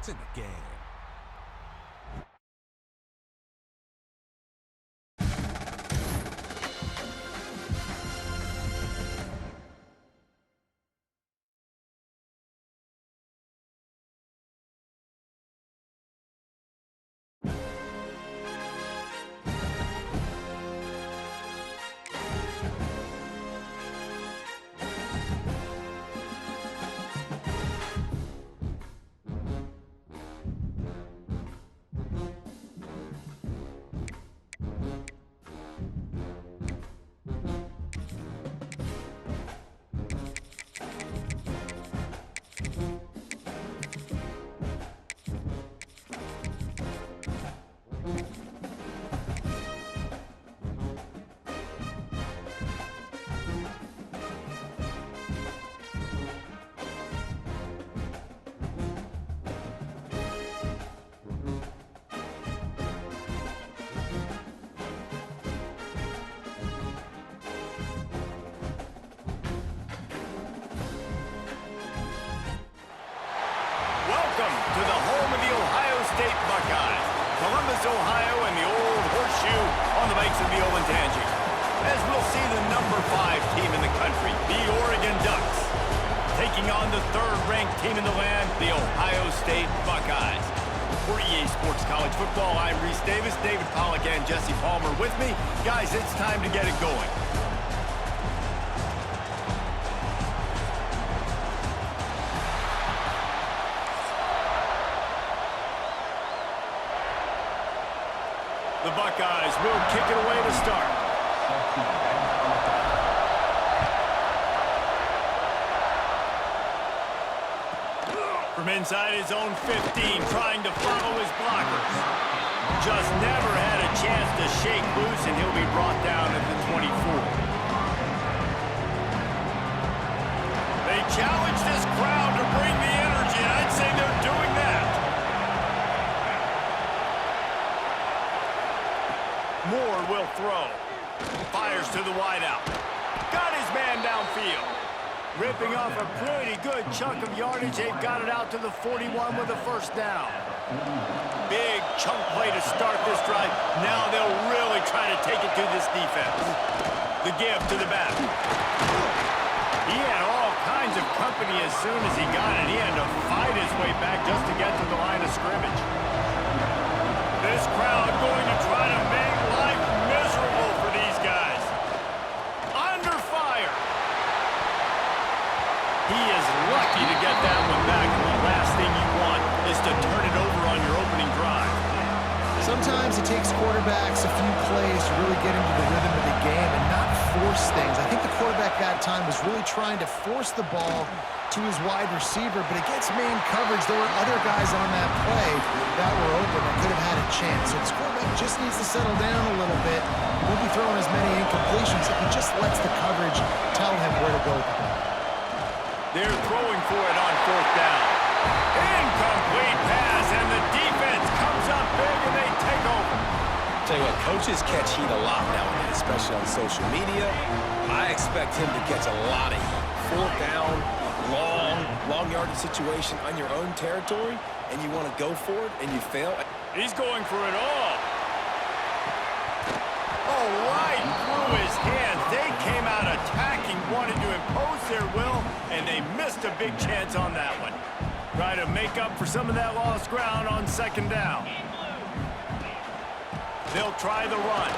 points in the game. Welcome to the home of the Ohio State Buckeyes, Columbus, Ohio, and the Old Horseshoe on the banks of the Olentangy. As we'll see the number 5 team in the country, the Oregon Ducks, taking on the 3rd-ranked team in the land, the Ohio State Buckeyes. For EA Sports College Football, I'm Reese Davis, David Pollack, and Jesse Palmer with me. Guys, it's time to get it going. The Buckeyes will kick it away to start. From inside his own 15, trying to follow his blockers. Just never had a chance to shake loose, and he'll be brought down at the 24. They challenge this crowd to bring the energy, and I'd say they're doing that. Moore will throw. Fires to the wideout. Got his man downfield. Ripping off a pretty good chunk of yardage. They've got it out to the 41 with a first down. Big chunk play to start this drive. Now they'll really try to take it to this defense. The give to the back. He had all kinds of company as soon as he got it. He had to fight his way back just to get to the line of scrimmage. This crowd going to try to make life miserable for these guys. Under fire. He is lucky to get that one back, and the last thing you want is to turn it over on your opening drive. Sometimes it takes quarterbacks a few plays to really get into the rhythm of the game and not force things. I think the quarterback that time was really trying to force the ball to his wide receiver, but against main coverage, there were other guys on that play that were open that could have had a chance. So this quarterback just needs to settle down a little bit. He won't be throwing as many incompletions if he just lets the coverage tell him where to go with the ball. They're throwing for it on 4th down. Incomplete pass, and the defense comes up big, and they take over. Tell you what, coaches catch heat a lot nowadays, especially on social media. I expect him to catch a lot of heat. 4th down, long yardage situation on your own territory, and you want to go for it, and you fail. He's going for it all. Oh, right through his hands. They came out attacking, wanted to impose their will, and they missed a big chance on that one. Try to make up for some of that lost ground on 2nd down. They'll try the run.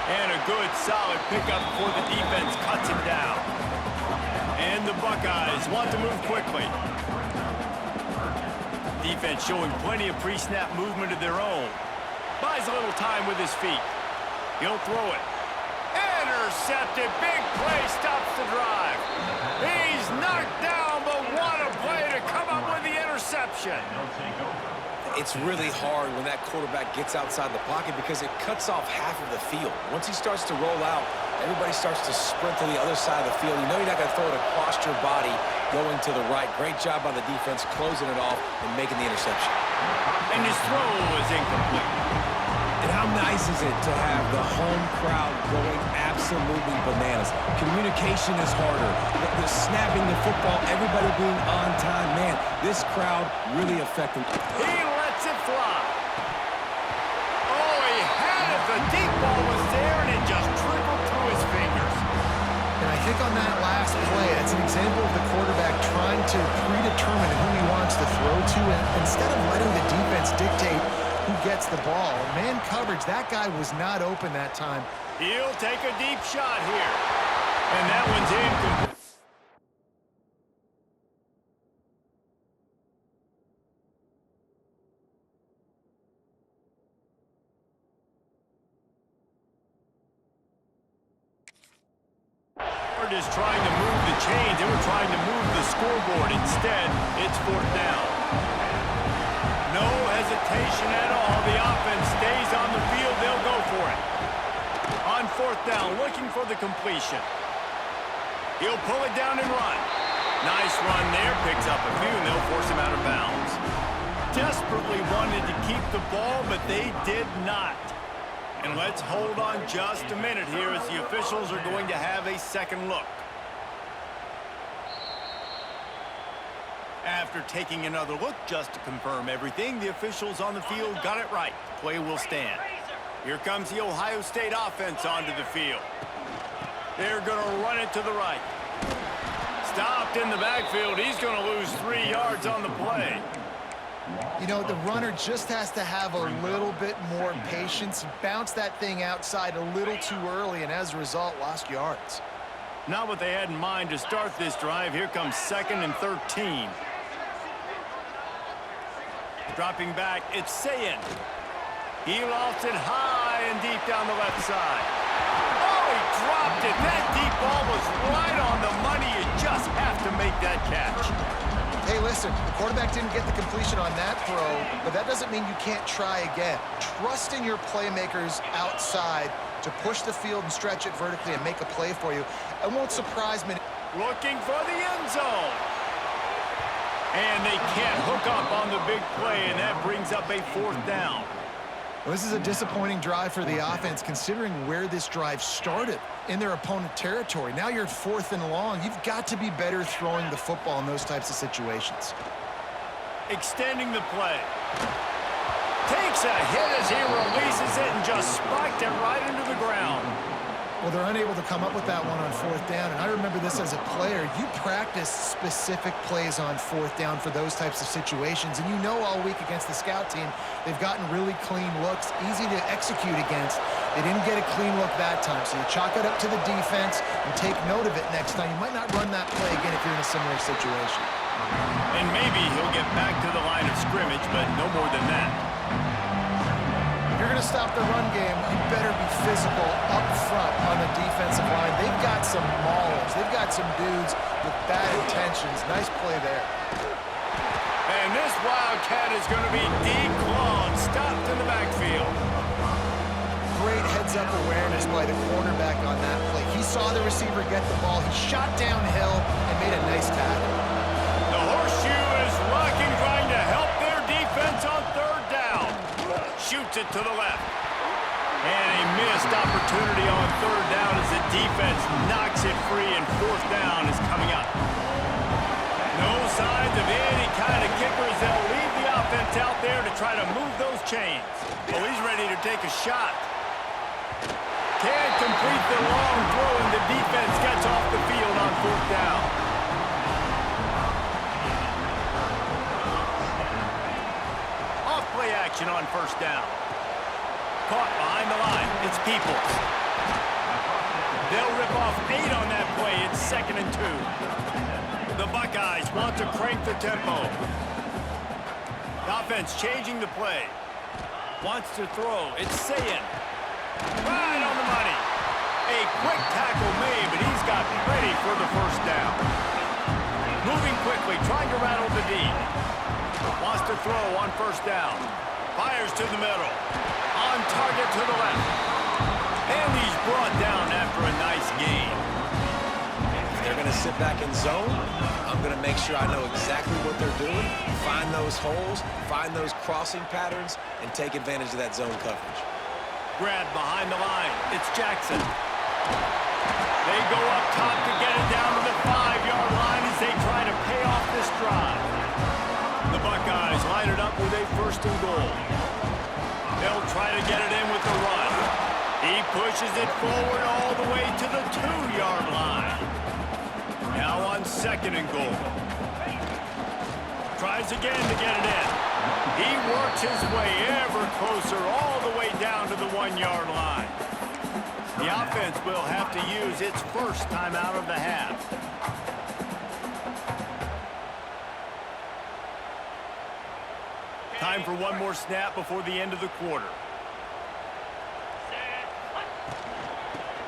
And a good, solid pickup before the defense cuts him down. And the Buckeyes want to move quickly. Defense showing plenty of pre-snap movement of their own. Buys a little time with his feet. He'll throw it. Intercepted. Big play stops the drive. He's knocked down, but what a play to come up with the interception. It's really hard when that quarterback gets outside the pocket because it cuts off half of the field. Once he starts to roll out, everybody starts to sprint to the other side of the field. You know you're not going to throw it across your body going to the right. Great job by the defense closing it off and making the interception. And his throw is incomplete. And how nice is it to have the home crowd going absolutely bananas? Communication is harder. The snapping the football, everybody being on time. Man, this crowd really effective. He lets it fly. Oh, he had it. The deep ball was there, and it just trickled through his fingers. And I think on that last play, it's an example of the quarterback trying to predetermine who he wants to throw to, and instead of letting the defense dictate who gets the ball. Man coverage, that guy was not open that time. He'll take a deep shot here. And that one's incomplete. Is trying to move the chains. They were trying to move the scoreboard. Instead, it's fourth down. No hesitation at all. The offense stays on the field. They'll go for it. On fourth down, looking for the completion. He'll pull it down and run. Nice run there. Picks up a few, and they'll force him out of bounds. Desperately wanted to keep the ball, but they did not. And let's hold on just a minute here as the officials are going to have a second look. After taking another look just to confirm everything, the officials on the field got it right. Play will stand. Here comes the Ohio State offense onto the field. They're going to run it to the right. Stopped in the backfield. He's going to lose 3 yards on the play. You know, the runner just has to have a little bit more patience, bounce that thing outside a little too early, and as a result, lost yards. Not what they had in mind to start this drive. Here comes 2nd and 13. Dropping back, it's Sayin. He lofts it high and deep down the left side. Oh, he dropped it. That deep ball was right on the money. You just have to make that catch. Hey, listen, the quarterback didn't get the completion on that throw, but that doesn't mean you can't try again. Trust in your playmakers outside to push the field and stretch it vertically and make a play for you. It won't surprise me. Looking for the end zone. And they can't hook up on the big play, and that brings up a fourth down. Well, this is a disappointing drive for the offense, considering where this drive started in their opponent territory. Now you're at 4th and long. You've got to be better throwing the football in those types of situations. Extending the play. Takes a hit as he releases it and just spiked it right into the ground. Well, they're unable to come up with that one on 4th down, and I remember this as a player. You practice specific plays on 4th down for those types of situations, and you know all week against the scout team, they've gotten really clean looks, easy to execute against. They didn't get a clean look that time, so you chalk it up to the defense and take note of it next time. You might not run that play again if you're in a similar situation. And maybe he'll get back to the line of scrimmage, but no more than that. If you're going to stop the run game, you better be physical up front on the defensive line. They've got some maulers. They've got some dudes with bad intentions. Nice play there. And this Wildcat is going to be declawed, stopped in the backfield. Great heads-up awareness by the quarterback on that play. He saw the receiver get the ball. He shot downhill and made a nice tackle. The horseshoe is rocking, trying to help their defense on 3rd down. Shoots it to the left. And a missed opportunity on 3rd down as the defense knocks it free, and 4th down is coming up. No signs of any kind of kickers. They'll leave the offense out there to try to move those chains. Oh, he's ready to take a shot. Can't complete the long throw, and the defense gets off the field on 4th down. Off-play action on 1st down. Caught behind the line. It's Peoples. They'll rip off 8 on that play. It's 2nd and 2. The Buckeyes want to crank the tempo. The offense changing the play. Wants to throw. It's Sayin. Right on the money. A quick tackle made, but he's got ready for the 1st down. Moving quickly, trying to rattle the D. Wants to throw on 1st down. Fires to the middle. On target to the left. And he's brought down after a nice gain. If they're going to sit back in zone, I'm going to make sure I know exactly what they're doing, find those holes, find those crossing patterns, and take advantage of that zone coverage. Grab behind the line. It's Jackson. They go up top to get it down to the 5-yard line as they try to pay off this drive. The Buckeyes line it up with a 1st and goal. They'll try to get it in with the run. He pushes it forward all the way to the 2-yard line. Now on 2nd and goal. Tries again to get it in. He works his way ever closer all the way down to the 1-yard line. The offense will have to use its first timeout of the half. Time for one more snap before the end of the quarter.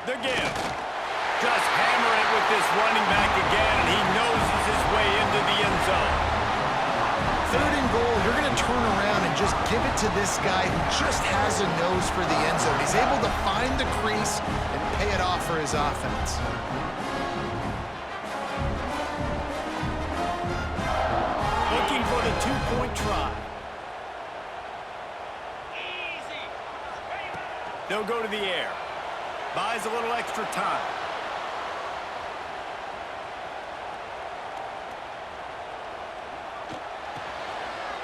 The give. Just hammer it with this running back again, and he noses his way into the end zone. 3rd and goal, you're going to turn around and just give it to this guy who just has a nose for the end zone. He's able to find the crease and pay it off for his offense. Looking for the 2-point try. They'll go to the air. Buys a little extra time.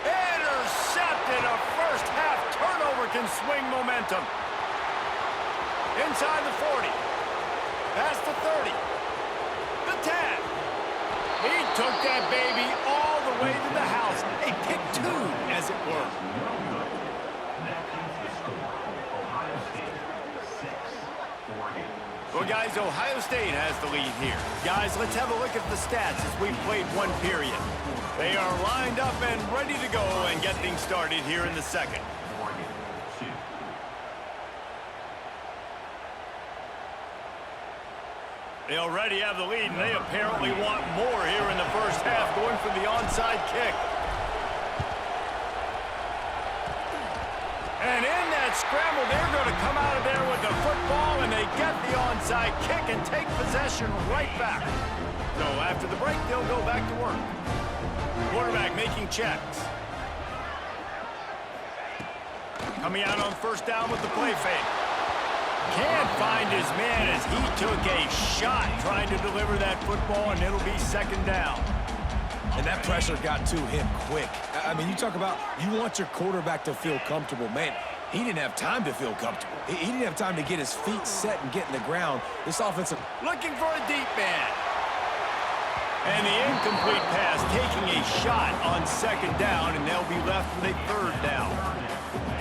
Intercepted. A first-half turnover can swing momentum. Inside the 40. Past the 30. The 10. He took that baby all the way to the house. A pick 2, as it were. Well, guys, Ohio State has the lead here. Guys, let's have a look at the stats as we've played one period. They are lined up and ready to go and get things started here in the 2nd. They already have the lead, and they apparently want more here in the first half, going for the onside kick. And in that scramble, they're going to come out of there with the football, and they get the onside kick and take possession right back. So after the break, they'll go back to work. Quarterback making checks. Coming out on 1st down with the play fake. Can't find his man as he took a shot trying to deliver that football, and it'll be 2nd down. And that pressure got to him quick. I mean, you talk about you want your quarterback to feel comfortable. Man, he didn't have time to feel comfortable. He didn't have time to get his feet set and get in the ground. This offensive... Looking for a deep man. And the incomplete pass taking a shot on 2nd down, and they'll be left with a 3rd down.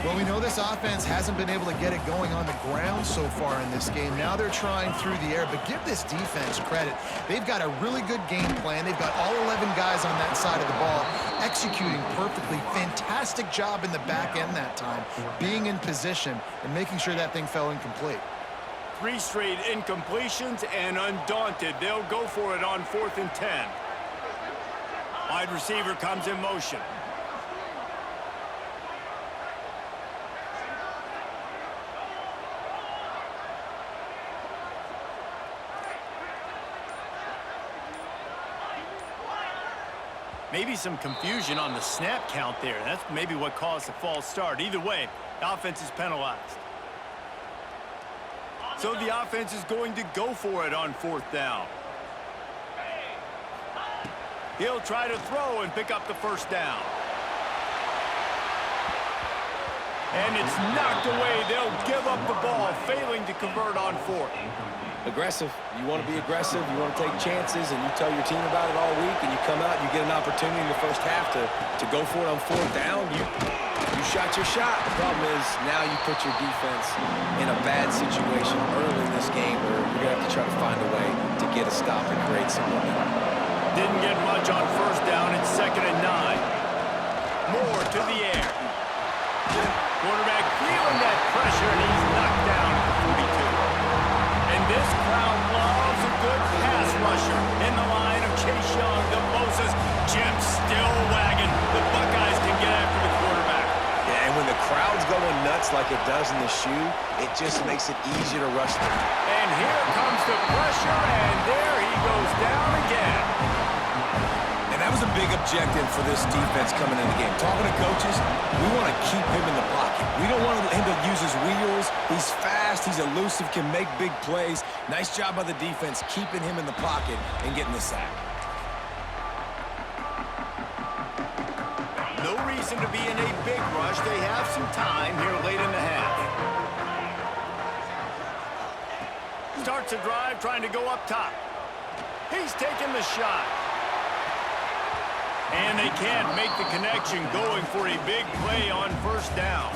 Well, we know this offense hasn't been able to get it going on the ground so far in this game. Now they're trying through the air, but give this defense credit. They've got a really good game plan. They've got all 11 guys on that side of the ball executing perfectly. Fantastic job in the back end that time, being in position and making sure that thing fell incomplete. 3 straight incompletions, and undaunted, they'll go for it on 4th and 10. Wide receiver comes in motion. Maybe some confusion on the snap count there. That's maybe what caused the false start. Either way, the offense is penalized. So the offense is going to go for it on 4th down. He'll try to throw and pick up the 1st down. And it's knocked away. They'll give up the ball, failing to convert on 4th. Aggressive. You want to be aggressive. You want to take chances, and you tell your team about it all week, and you come out, you get an opportunity in the first half to go for it on 4th down. You shot your shot. The problem is now you put your defense in a bad situation early in this game where you're going to have to try to find a way to get a stop and create some momentum. Didn't get much on 1st down. It's 2nd and 9. Moore to the air. Quarterback feeling that pressure, and he's knocked down at the 42. And this crowd loves a good pass rusher in the line of Chase Young, the Moses. Jim still wagging. The Buckeyes can get after the quarterback. Yeah, and when the crowd's going nuts like it does in the shoe, it just makes it easier to rush them. And here comes the pressure, and there he goes down again. And that was a big objective for this defense coming into the game. Talking to coaches, we want to keep him in the pocket. We don't want him to use his wheels. He's fast, he's elusive, can make big plays. Nice job by the defense keeping him in the pocket and getting the sack. No reason to be in a big rush. They have some time here late in the half. Starts a drive trying to go up top. He's taking the shot. And they can't make the connection, going for a big play on first down.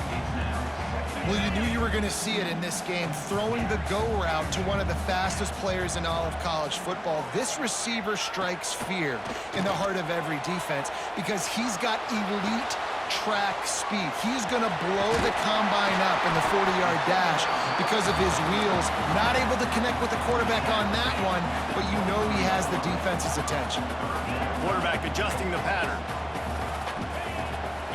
Well, you knew you were going to see it in this game, throwing the go route to one of the fastest players in all of college football. This receiver strikes fear in the heart of every defense because he's got elite track speed. He's going to blow the combine up in the 40-yard dash because of his wheels. Not able to connect with the quarterback on that one, but you know he has the defense's attention. Quarterback adjusting the pattern.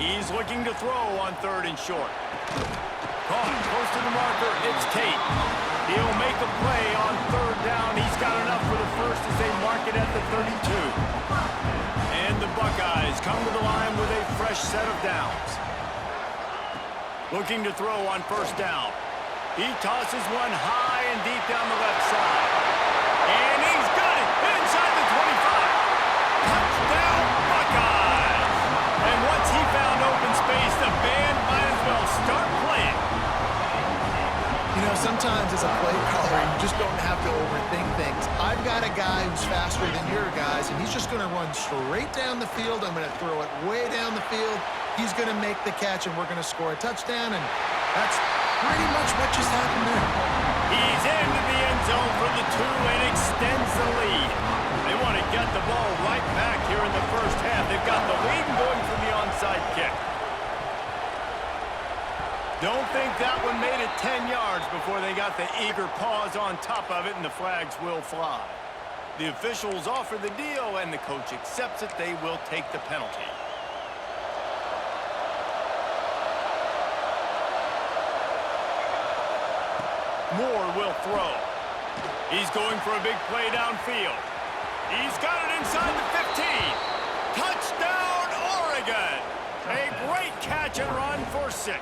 He's looking to throw on 3rd and short. Caught close to the marker. It's Tate. He'll make a play on 3rd down. He's got enough for the first as they mark it at the 32. And the Buckeyes come to the line with a fresh set of downs. Looking to throw on 1st down. He tosses one high and deep down the left side. And he's got it inside the 25. Touchdown, Buckeyes! And once he found open space, the band might as well start playing. You know, sometimes as a play caller, you just don't have to overthink things. I've got a guy who's faster than your guys, and he's just going to run straight down the field. I'm going to throw it way down the field. He's going to make the catch, and we're going to score a touchdown, and that's pretty much what just happened there. He's into the end zone for the 2 and extends the lead. They want to get the ball right back here in the first half. They've got the lead going for the onside kick. Don't think that one made it 10 yards before they got the eager paws on top of it, and the flags will fly. The officials offer the deal, and the coach accepts it. They will take the penalty. Moore will throw. He's going for a big play downfield. He's got it inside the 15. Touchdown, Oregon! A great catch and run for 6.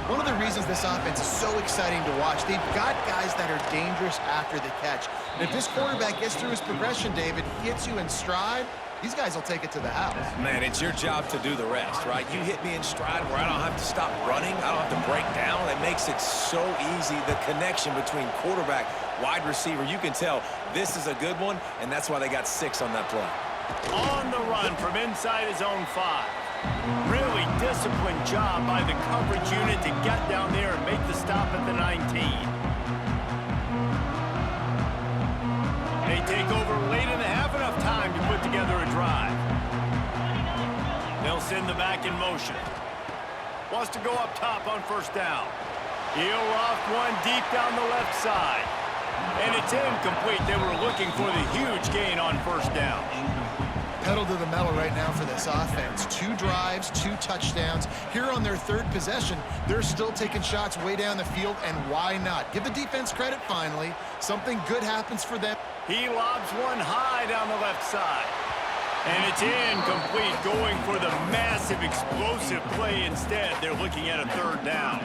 One of the reasons this offense is so exciting to watch, they've got guys that are dangerous after the catch. And if this quarterback gets through his progression, David, hits you in stride, these guys will take it to the house. Man, it's your job to do the rest, right? You hit me in stride where I don't have to stop running. I don't have to break down. It makes it so easy. The connection between quarterback, wide receiver, you can tell this is a good one, and that's why they got 6 on that play. On the run from inside his own 5. Really disciplined job by the coverage unit to get down there and make the stop at the 19. They take over late in the half, enough time to put together a drive. They'll send the back in motion. Wants to go up top on 1st down. He'll loft one deep down the left side. And it's incomplete. They were looking for the huge gain on 1st down. Pedal to the metal right now for this offense. 2 drives, 2 touchdowns. Here on their 3rd possession, they're still taking shots way down the field, and why not? Give the defense credit finally. Something good happens for them. He lobs one high down the left side. And it's incomplete, going for the massive explosive play instead. They're looking at a 3rd down.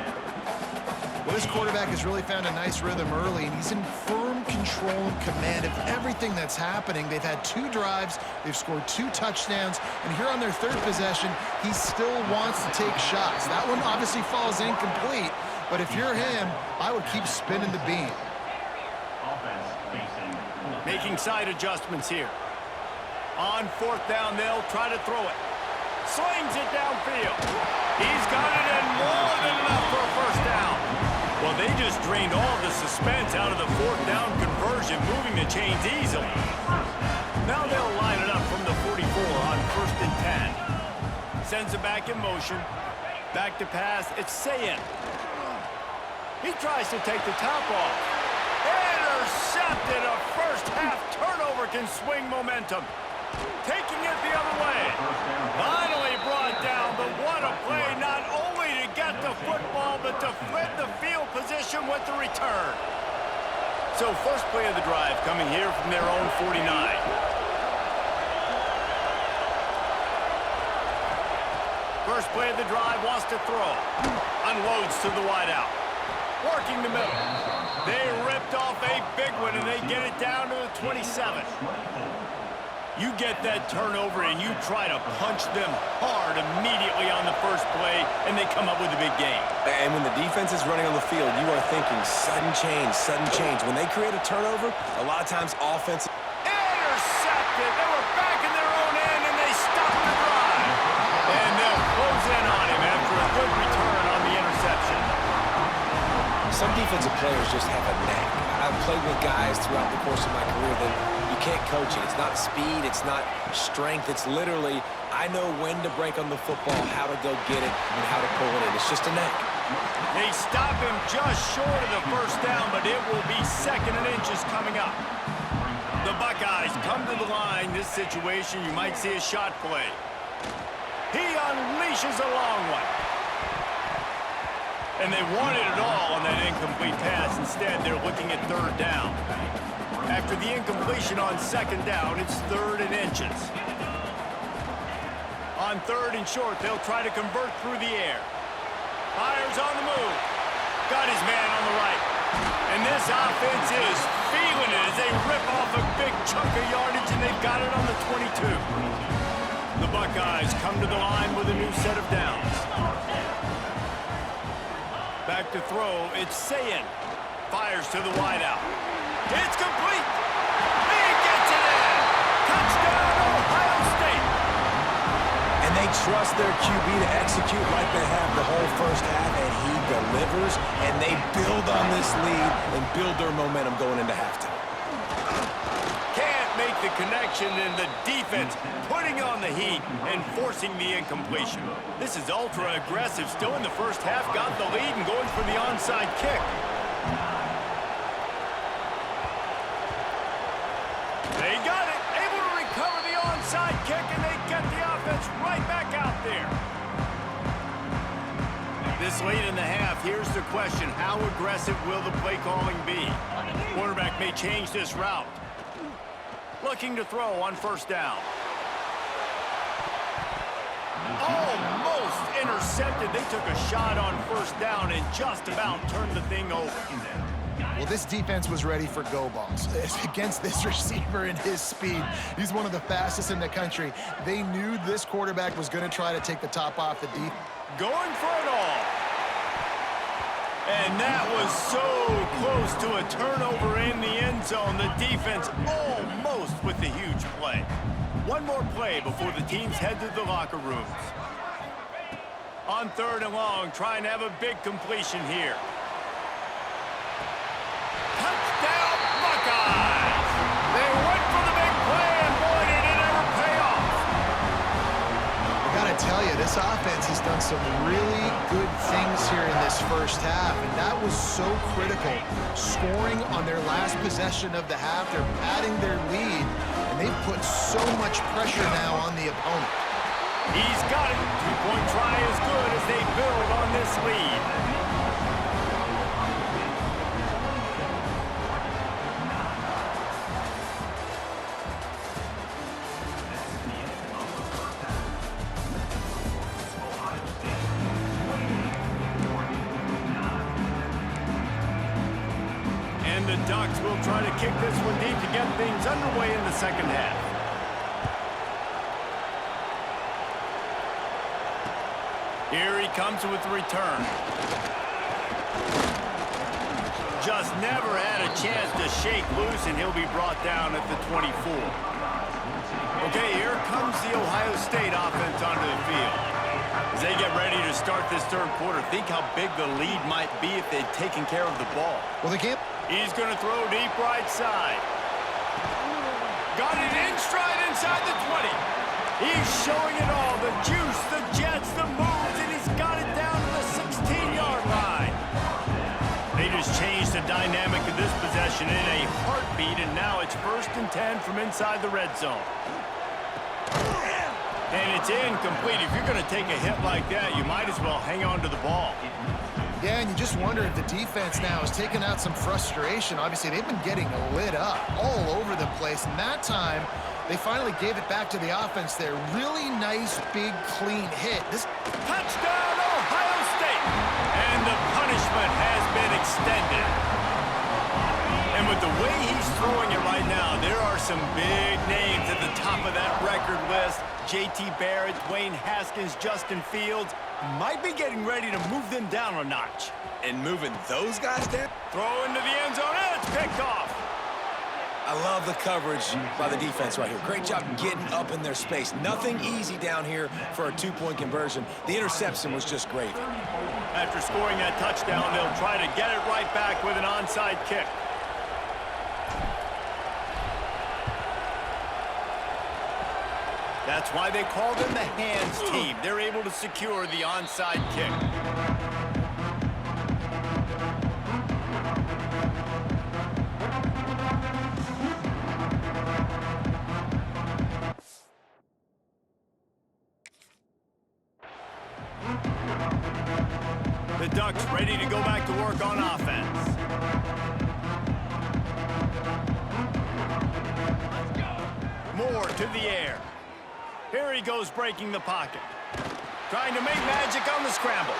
Well, this quarterback has really found a nice rhythm early, and he's in firm control and command of everything that's happening. They've had 2 drives, they've scored 2 touchdowns, and here on their 3rd possession, he still wants to take shots. That one obviously falls incomplete, but if you're him, I would keep spinning the beam. Making side adjustments here. On 4th down, they'll try to throw it. Slings it downfield. He's got it, and more than enough for a 1st down. Well, they just drained all the suspense out of the 4th down conversion, moving the chains easily. Now they'll line it up from the 44 on 1st and 10. Sends it back in motion. Back to pass. It's Sayin. He tries to take the top off. Intercepted. A first half turnover can swing momentum. Taking it the other way. Finally brought down, but what a play, not only to get the football, but to flip the field position with the return. So first play of the drive coming here from their own 49. First play of the drive, wants to throw. Unloads to the wideout. Working the middle. They ripped off a big one, and they get it down to the 27. You get that turnover, and you try to punch them hard immediately on the first play, and they come up with a big game. And when the defense is running on the field, you are thinking sudden change, sudden change. When they create a turnover, a lot of times offense... Intercepted. They were back in their own end, and they stopped the drive. And they'll close in on him after a good return on the interception. Some defensive players just have a knack. I've played with guys throughout the course of my career that you can't coach it. It's not speed, it's not strength. It's literally, I know when to break on the football, how to go get it, and how to pull it in. It's just a knack. They stop him just short of the first down, but it will be 2nd and inches coming up. The Buckeyes come to the line. This situation, you might see a shot play. He unleashes a long one. And they wanted it all on that incomplete pass. Instead, they're looking at 3rd down. After the incompletion on 2nd down, it's 3rd and inches. On 3rd and short, they'll try to convert through the air. Fires on the move. Got his man on the right. And this offense is feeling it as they rip off a big chunk of yardage, and they've got it on the 22. The Buckeyes come to the line with a new set of downs. Back to throw, it's Sayin. Fires to the wideout. It's complete. He gets it in. Touchdown, Ohio State. And they trust their QB to execute like they have the whole first half, and he delivers, and they build on this lead and build their momentum going into halftime. Can't make the connection, and the defense putting on the heat and forcing the incompletion. This is ultra aggressive. Still in the first half, got the lead and going for the onside kick. They got it, able to recover the onside kick, and they get the offense right back out there. This late in the half, here's the question: how aggressive will the play calling be? Quarterback may change this route. Looking to throw on 1st down. Almost intercepted. They took a shot on 1st down and just about turned the thing over. Well, this defense was ready for go balls. Against this receiver and his speed, he's one of the fastest in the country. They knew this quarterback was going to try to take the top off the defense. Going for it all. And that was so close to a turnover in the end zone. The defense almost with the huge play. One more play before the teams head to the locker rooms. On 3rd and long, trying to have a big completion here. Touchdown, Buckeyes! They went for the big play, and boy, did it ever pay off. I gotta tell you, this offense has done some really good things here in this first half, and that was so critical. Scoring on their last possession of the half, they're padding their lead, and they've put so much pressure now on the opponent. He's got it. 2-point try is good as they build on this lead. And the Ducks will try to kick this one deep to get things underway in the 2nd half. Here he comes with the return. Just never had a chance to shake loose, and he'll be brought down at the 24. Okay, here comes the Ohio State offense onto the field. As they get ready to start this 3rd quarter, think how big the lead might be if they'd taken care of the ball. Well, they can't. He's going to throw deep right side. Got it in stride inside the 20. He's showing it all, the juice, the jets, the moves, and he's got it down to the 16-yard line. They just changed the dynamic of this possession in a heartbeat, and now it's 1st and 10 from inside the red zone. And it's incomplete. If you're going to take a hit like that, you might as well hang on to the ball. Yeah, and you just wonder if the defense now is taking out some frustration. Obviously, they've been getting lit up all over the place, and that time they finally gave it back to the offense there. Really nice, big, clean hit. This touchdown, Ohio State! And the punishment has been extended. And with the way he's throwing it right now, there are some big names at the top of that record list. J.T. Barrett, Dwayne Haskins, Justin Fields might be getting ready to move them down a notch. And moving those guys down? Throw into the end zone, and it's picked off. I love the coverage by the defense right here. Great job getting up in their space. Nothing easy down here for a two-point conversion. The interception was just great. After scoring that touchdown, they'll try to get it right back with an onside kick. That's why they call them the hands team. They're able to secure the onside kick. The Ducks ready to go back to work on offense. Moore to the air. Here he goes, breaking the pocket. Trying to make magic on the scramble.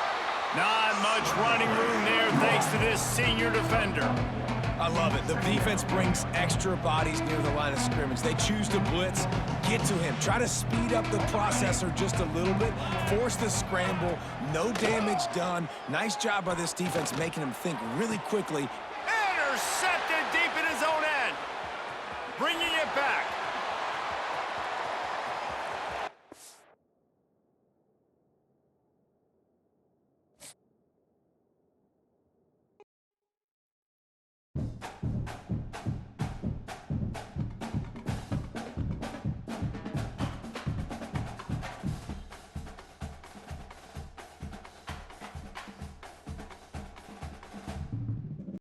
Not much running room there thanks to this senior defender. I love it. The defense brings extra bodies near the line of scrimmage. They choose to blitz, get to him, try to speed up the processor just a little bit, force the scramble, no damage done. Nice job by this defense making him think really quickly. Intercepted deep in his own end. Bringing it back.